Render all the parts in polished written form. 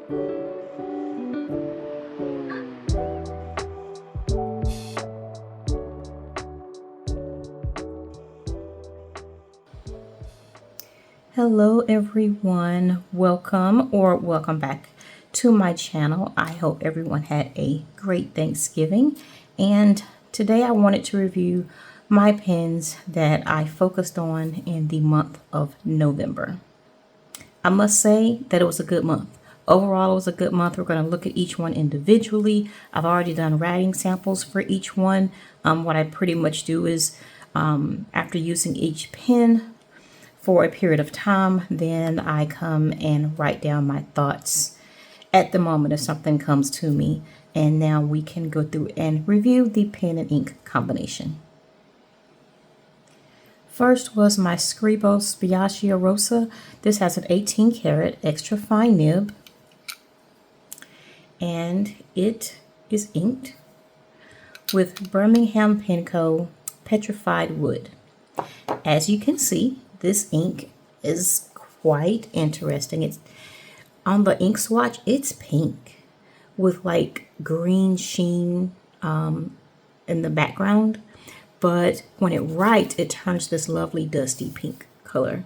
Hello everyone, welcome back to my channel. I hope everyone had a great Thanksgiving, and today I wanted to review my pens that I focused on in the month of November. I must say that it was a good month. Overall, it was a good month. We're going to look at each one individually. I've already done writing samples for each one. What I pretty much do is after using each pen for a period of time, then I come and write down my thoughts at the moment if something comes to me. And now we can go through and review the pen and ink combination. First was my Scribo Sbiagio-Rosa. This has an 18 karat extra fine nib, and it is inked with Birmingham Pen Co. Petrified Wood. As you can see, this ink is quite interesting. It's on the ink swatch, it's pink with like green sheen in the background, but when it writes, it turns this lovely dusty pink color.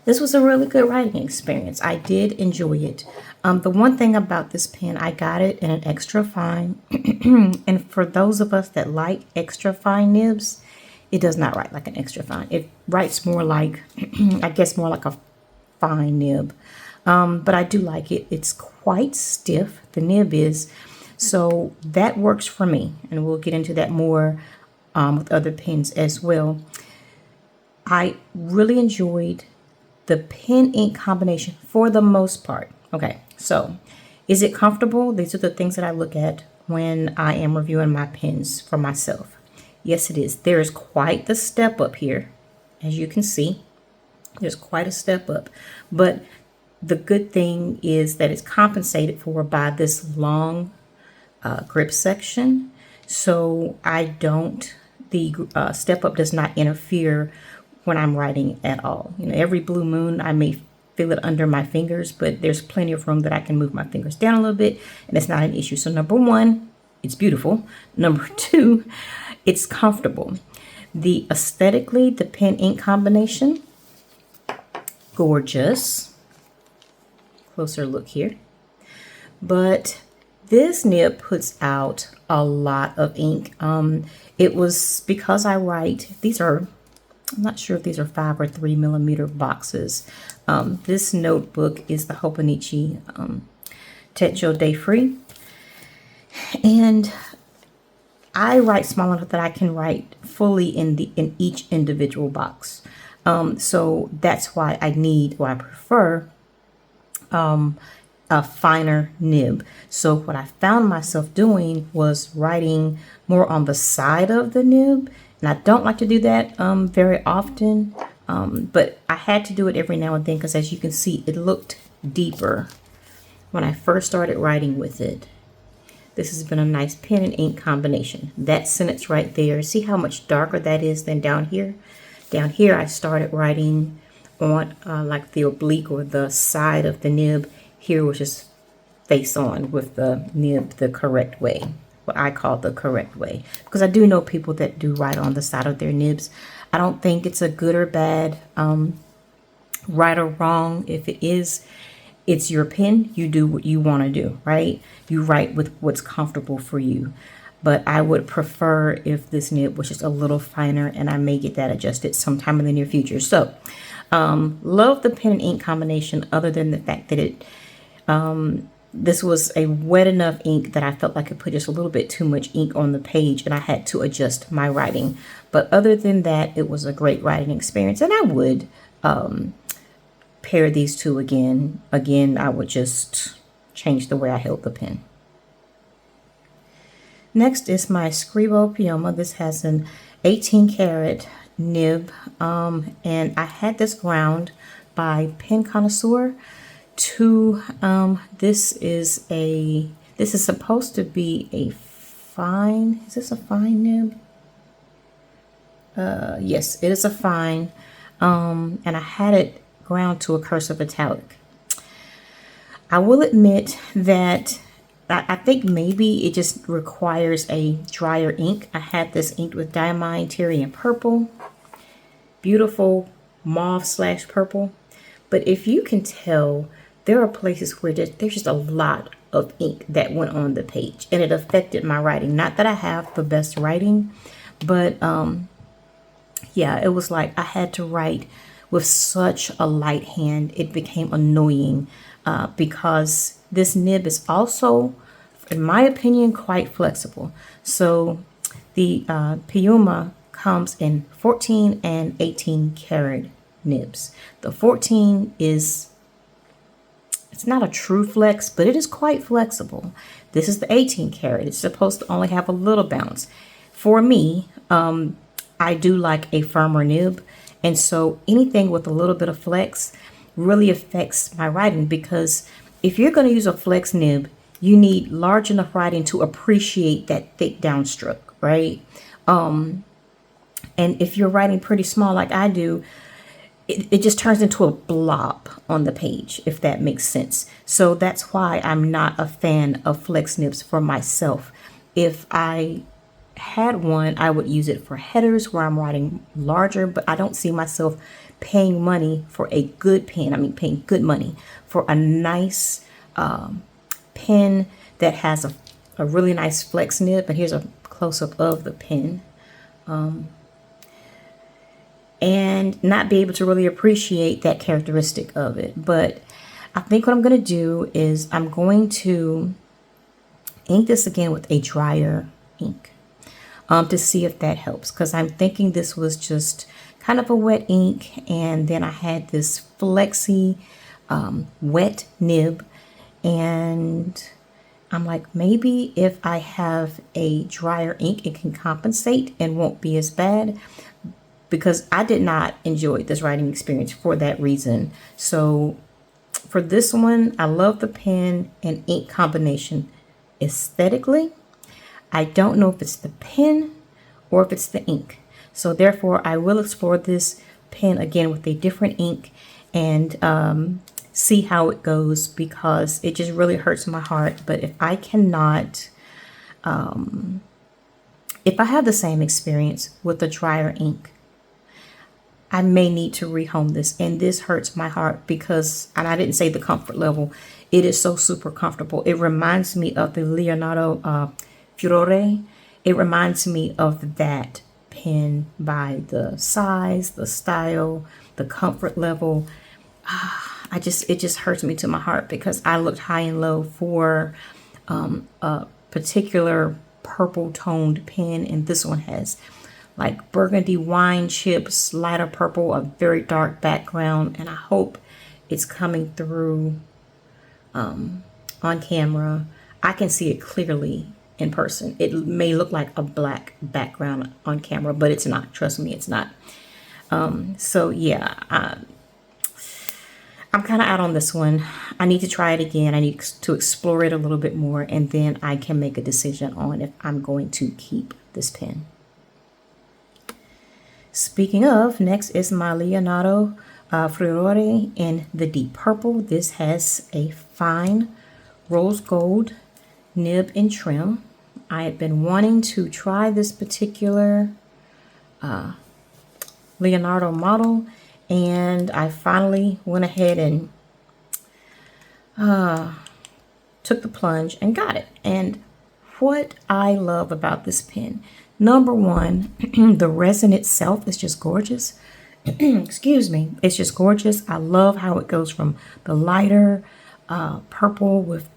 This was a really good writing experience. I did enjoy it. The one thing about this pen, I got it in an extra fine, and for those of us that like extra fine nibs, it does not write like an extra fine. It writes more like, I guess more like a fine nib. But I do like it. It's quite stiff, the nib is. So that works for me. And we'll get into that more with other pens as well. I really enjoyed the pen ink combination for the most part. Okay, so is it comfortable? These are the things that I look at when I am reviewing my pens for myself. Yes, it is. There is quite the step up here. As you can see, there's quite a step up. But the good thing is that it's compensated for by this long grip section. So the step up does not interfere when I'm writing at all. You know, every blue moon, I may feel it under my fingers, but there's plenty of room that I can move my fingers down a little bit, and it's not an issue. So number one, it's beautiful. Number two, it's comfortable. Aesthetically, the pen ink combination, gorgeous. Closer look here. But this nib puts out a lot of ink. It was because I write, I'm not sure if these are 5 or 3 millimeter boxes. This notebook is the Hobonichi Techo Day Free. And I write small enough that I can write fully in each individual box. So that's why I prefer a finer nib. So what I found myself doing was writing more on the side of the nib. And I don't like to do that very often, but I had to do it every now and then because as you can see, it looked deeper when I first started writing with it. This has been a nice pen and ink combination. That sentence right there, see how much darker that is than down here? Down here, I started writing on like the oblique or the side of the nib. Here was just face on with the nib the correct way, what I call the correct way. Because I do know people that do write on the side of their nibs. I don't think it's a good or bad, right or wrong. If it is, it's your pen. You do what you want to do, right? You write with what's comfortable for you. But I would prefer if this nib was just a little finer, and I may get that adjusted sometime in the near future. So, love the pen and ink combination other than the fact that this was a wet enough ink that I felt like I put just a little bit too much ink on the page and I had to adjust my writing. But other than that, it was a great writing experience, and I would pair these two again. Again, I would just change the way I held the pen. Next is my Scribo Pioma. This has an 18 karat nib, and I had this ground by Pen Connoisseur to this is supposed to be a fine. Is this a fine nib? Yes, it is a fine, and I had it ground to a cursive italic. I will admit that I think maybe it just requires a drier ink. I had this inked with Diamine, Tyrian Purple, beautiful mauve slash purple. But if you can tell, there are places where there's just a lot of ink that went on the page, and it affected my writing. Not that I have the best writing, but yeah, it was like I had to write with such a light hand. It became annoying because this nib is also, in my opinion, quite flexible. So the Piyuma comes in 14 and 18 karat nibs. The 14 is, it's not a true flex, but it is quite flexible. This is the 18 karat. It's supposed to only have a little bounce. For me, I do like a firmer nib. And so anything with a little bit of flex really affects my writing, because if you're going to use a flex nib, you need large enough writing to appreciate that thick downstroke, right? And if you're writing pretty small like I do, it just turns into a blob on the page, if that makes sense. So that's why I'm not a fan of flex nibs for myself. If I had one, I would use it for headers where I'm writing larger, but I don't see myself paying money for a good pen. I mean, paying good money for a nice pen that has a really nice flex nib. And here's a close-up of the pen. And not be able to really appreciate that characteristic of it. But I think what I'm going to do is I'm going to ink this again with a drier ink to see if that helps, because I'm thinking this was just kind of a wet ink, and then I had this flexy wet nib, and I'm like, maybe if I have a drier ink, it can compensate and won't be as bad, because I did not enjoy this writing experience for that reason. So for this one, I love the pen and ink combination aesthetically. I don't know if it's the pen or if it's the ink. So therefore, I will explore this pen again with a different ink and see how it goes, because it just really hurts my heart. But if I cannot, if I have the same experience with the drier ink, I may need to rehome this, and this hurts my heart because, and I didn't say the comfort level, it is so super comfortable. It reminds me of the Leonardo Furore. It reminds me of that pen by the size, the style, the comfort level. It just hurts me to my heart, because I looked high and low for a particular purple toned pen, and this one has like burgundy wine chips, lighter purple, a very dark background, and I hope it's coming through on camera. I can see it clearly in person. It may look like a black background on camera, but it's not. Trust me, it's not. So yeah, I'm kind of out on this one. I need to try it again. I need to explore it a little bit more, and then I can make a decision on if I'm going to keep this pen. Speaking of, next is my Leonardo Furore in the deep purple. This has a fine rose gold nib and trim. I had been wanting to try this particular Leonardo model, and I finally went ahead and took the plunge and got it. And what I love about this pen, number one, the resin itself is just gorgeous. Excuse me, it's just gorgeous. I love how it goes from the lighter purple with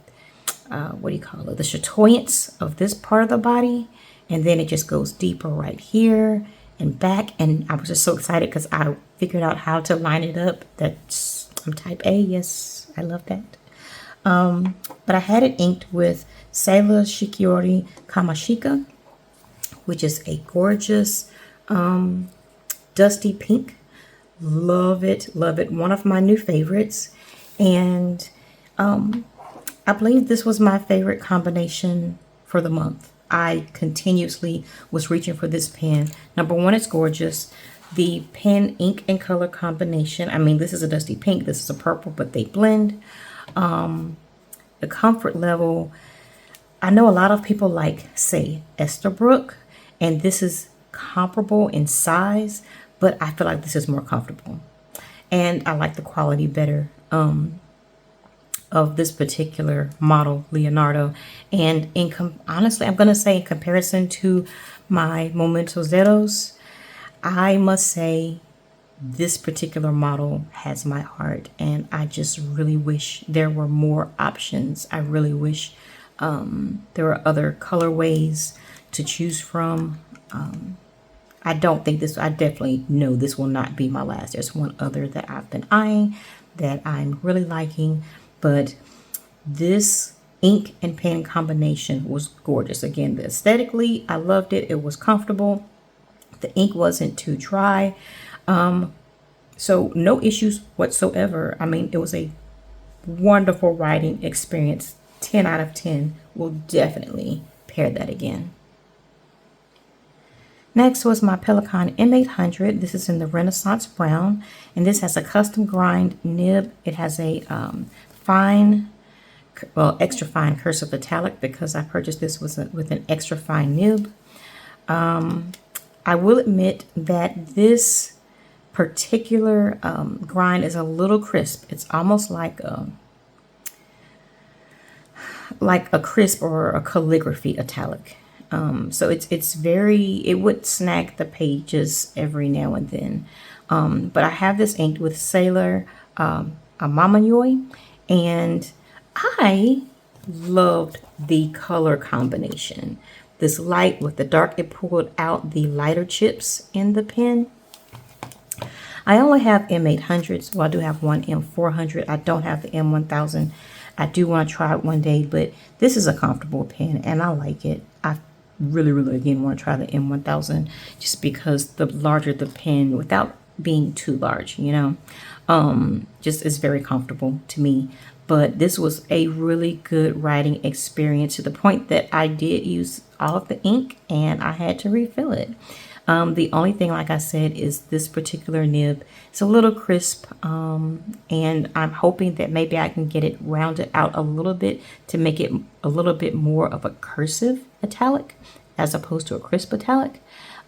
what do you call it, the chatoyance of this part of the body, and then it just goes deeper right here and back. And I was just so excited because I figured out how to line it up. I'm type A. Yes, I love that. But I had it inked with Sailor Shikiori Kamashika, which is a gorgeous dusty pink. Love it, love it. One of my new favorites. And I believe this was my favorite combination for the month. I continuously was reaching for this pen. Number one, it's gorgeous. The pen, ink, and color combination. I mean, this is a dusty pink. This is a purple, but they blend. the comfort level, I know a lot of people like, say, Esterbrook, and this is comparable in size, but I feel like this is more comfortable. And I like the quality better of this particular model, Leonardo. And honestly, I'm going to say in comparison to my Momento Zeros, I must say this particular model has my heart, and I just really wish there were more options. I really wish there were other colorways to choose from. I don't think this, I definitely know this will not be my last. There's one other that I've been eyeing that I'm really liking, but this ink and pen combination was gorgeous. Again, aesthetically, I loved it. It was comfortable. The ink wasn't too dry. So no issues whatsoever. I mean, it was a wonderful writing experience. 10 out of 10. Will definitely pair that again. Next was my Pelikan M800. This is in the Renaissance Brown, and this has a custom grind nib. It has a fine, well, extra fine cursive italic because I purchased this with an extra fine nib. I will admit that this particular grind is a little crisp. It's almost like a crisp or a calligraphy italic. So it's very, it would snag the pages every now and then. But I have this inked with Sailor Amamanyoy, and I loved the color combination. This light with the dark, it pulled out the lighter chips in the pen. I only have M800s. Well, I do have one M400. I don't have the M1000. I do want to try it one day, but this is a comfortable pen and I like it. I really, really, again, want to try the M1000 just because the larger the pen, without being too large, you know, just is very comfortable to me. But this was a really good writing experience to the point that I did use all of the ink and I had to refill it. The only thing, like I said, is this particular nib. It's a little crisp, and I'm hoping that maybe I can get it rounded out a little bit to make it a little bit more of a cursive italic as opposed to a crisp italic.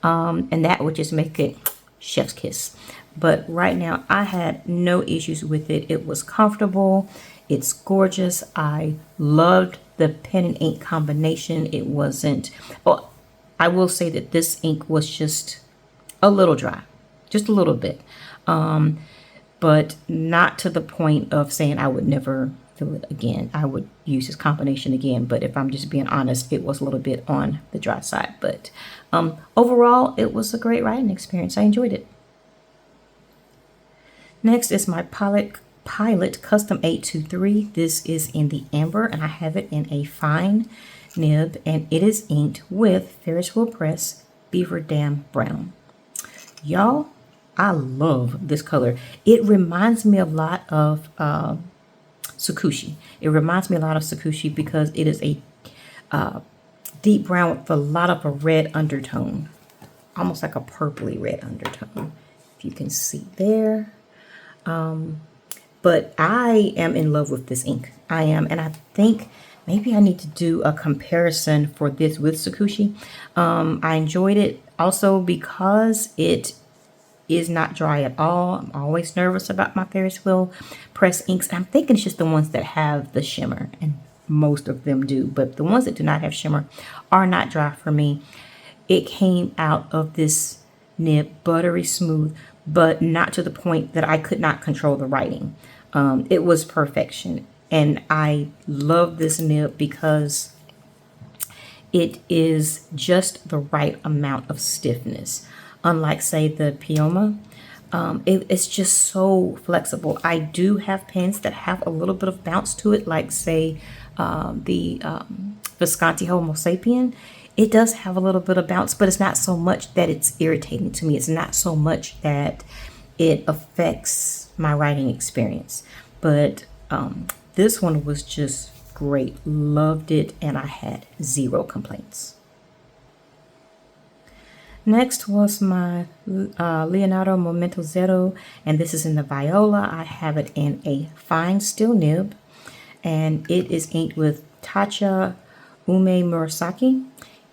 And that would just make it chef's kiss. But right now, I had no issues with it. It was comfortable. It's gorgeous. I loved the pen and ink combination. It wasn't, well, I will say that this ink was just a little dry, just a little bit, but not to the point of saying I would never fill it again. I would use this combination again, but if I'm just being honest, it was a little bit on the dry side. But overall, it was a great writing experience. I enjoyed it. Next is my Pilot Custom 823. This is in the amber, and I have it in a fine nib, and it is inked with Ferris Wheel Press Beaver Dam Brown. Y'all, I love this color. It reminds me a lot of Sakushi. It reminds me a lot of Sakushi because it is a deep brown with a lot of a red undertone, almost like a purpley red undertone, if you can see there. But I am in love with this ink. I am, and I think maybe I need to do a comparison for this with Sakushi. I enjoyed it also because it is not dry at all. I'm always nervous about my Ferris Wheel Press inks. I'm thinking it's just the ones that have the shimmer, and most of them do. But the ones that do not have shimmer are not dry for me. It came out of this nib buttery smooth, but not to the point that I could not control the writing. It was perfection. And I love this nib because it is just the right amount of stiffness. Unlike, say, the Pioma, it's just so flexible. I do have pens that have a little bit of bounce to it, like, say, the Visconti Homo Sapien. It does have a little bit of bounce, but it's not so much that it's irritating to me. It's not so much that it affects my writing experience. But this one was just great. Loved it, and I had zero complaints. Next was my Leonardo Momento Zero, and this is in the Viola. I have it in a fine steel nib, and it is inked with Tatcha Ume Murasaki,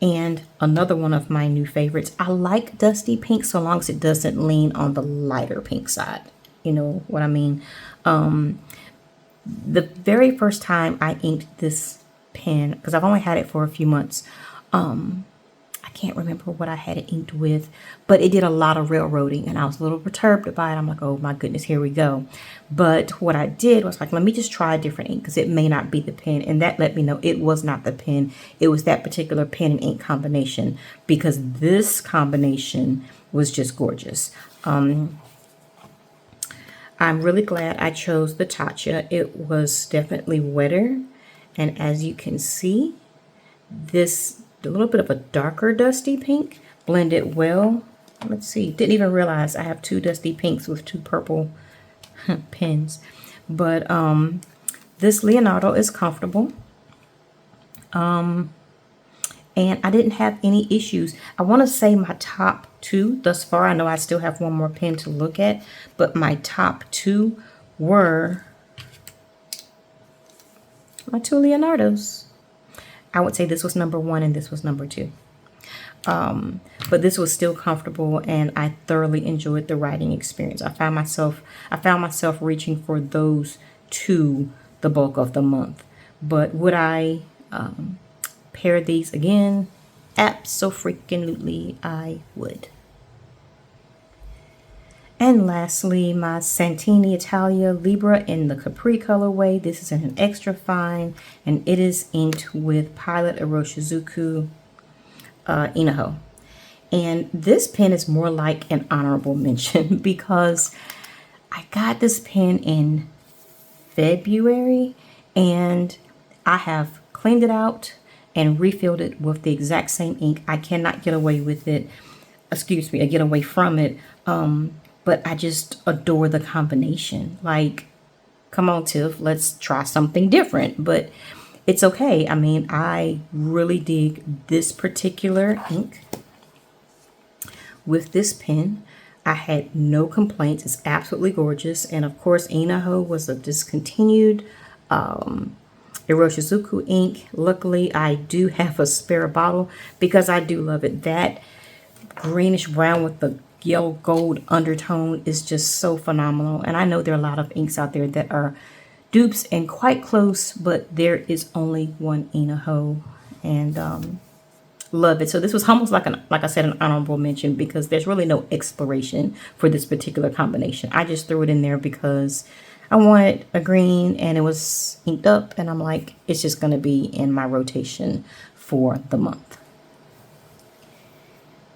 and another one of my new favorites. I like dusty pink so long as it doesn't lean on the lighter pink side. You know what I mean? The very first time I inked this pen, because I've only had it for a few months, I can't remember what I had it inked with, but it did a lot of railroading and I was a little perturbed by it. I'm like, oh my goodness, here we go. But what I did was like, let me just try a different ink because it may not be the pen. And that let me know it was not the pen. It was that particular pen and ink combination, because this combination was just gorgeous. I'm really glad I chose the Tatcha. It was definitely wetter. And as you can see, this a little bit of a darker dusty pink blended well. Let's see, didn't even realize I have two dusty pinks with two purple pens. But this Leonardo is comfortable. And I didn't have any issues. I want to say my top two thus far, I know I still have one more pen to look at, but my top two were my two Leonardos. I would say this was number one and this was number two. But this was still comfortable and I thoroughly enjoyed the writing experience. I found myself reaching for those two the bulk of the month. But would I pair these again? Abso-freaking-lutely I would. And lastly, my Santini Italia Libra in the Capri colorway. This is in an extra fine, and it is inked with Pilot Iroshizuku Inaho. And this pen is more like an honorable mention because I got this pen in February, and I have cleaned it out and refilled it with the exact same ink. I cannot get away with it. Excuse me, I get away from it. But I just adore the combination. Like, come on, Tiff, let's try something different. But it's okay. I mean, I really dig this particular ink with this pen. I had no complaints. It's absolutely gorgeous. And of course, Inaho was a discontinued Iroshizuku ink. Luckily, I do have a spare bottle because I do love it. That greenish brown with the yellow gold undertone is just so phenomenal. And I know there are a lot of inks out there that are dupes and quite close, but there is only one Inaho, and love it. So this was almost like I said, an honorable mention because there's really no exploration for this particular combination. I just threw it in there because I wanted a green and it was inked up, and I'm like, it's just going to be in my rotation for the month.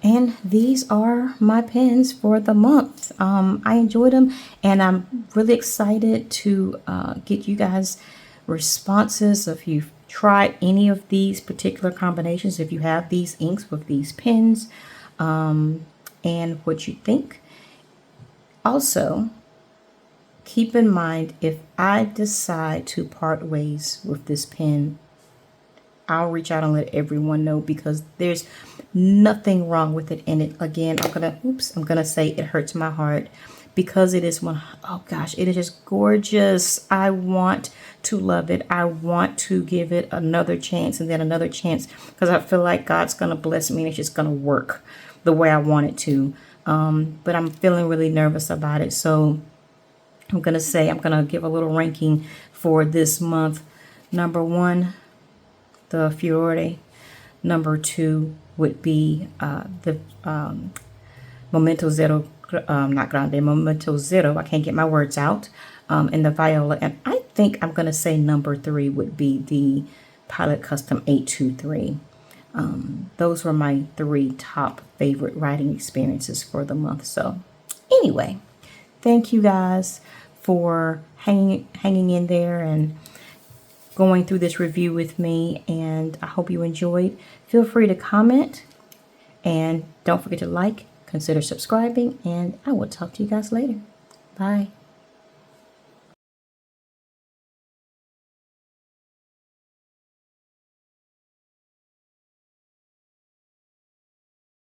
And these are my pens for the month. I enjoyed them, and I'm really excited to get you guys responses if you've tried any of these particular combinations, if you have these inks with these pens, and what you think. Also, keep in mind, if I decide to part ways with this pen, I'll reach out and let everyone know because there's nothing wrong with it. And it, again, I'm gonna say it hurts my heart because it is one, oh gosh, it is just gorgeous. I want to love it. I want to give it another chance and then another chance because I feel like God's gonna bless me and it's just gonna work the way I want it to. But I'm feeling really nervous about it. So I'm gonna give a little ranking for this month. Number one, the Fiore. Number two would be the Momento Zero, not Grande, Momento Zero. I can't get my words out. And the Viola. And I think I'm going to say number three would be the Pilot Custom 823. Those were my three top favorite writing experiences for the month. So anyway, thank you guys for hanging in there and going through this review with me, and I hope you enjoyed. Feel free to comment and don't forget to like, consider subscribing, and I will talk to you guys later. Bye.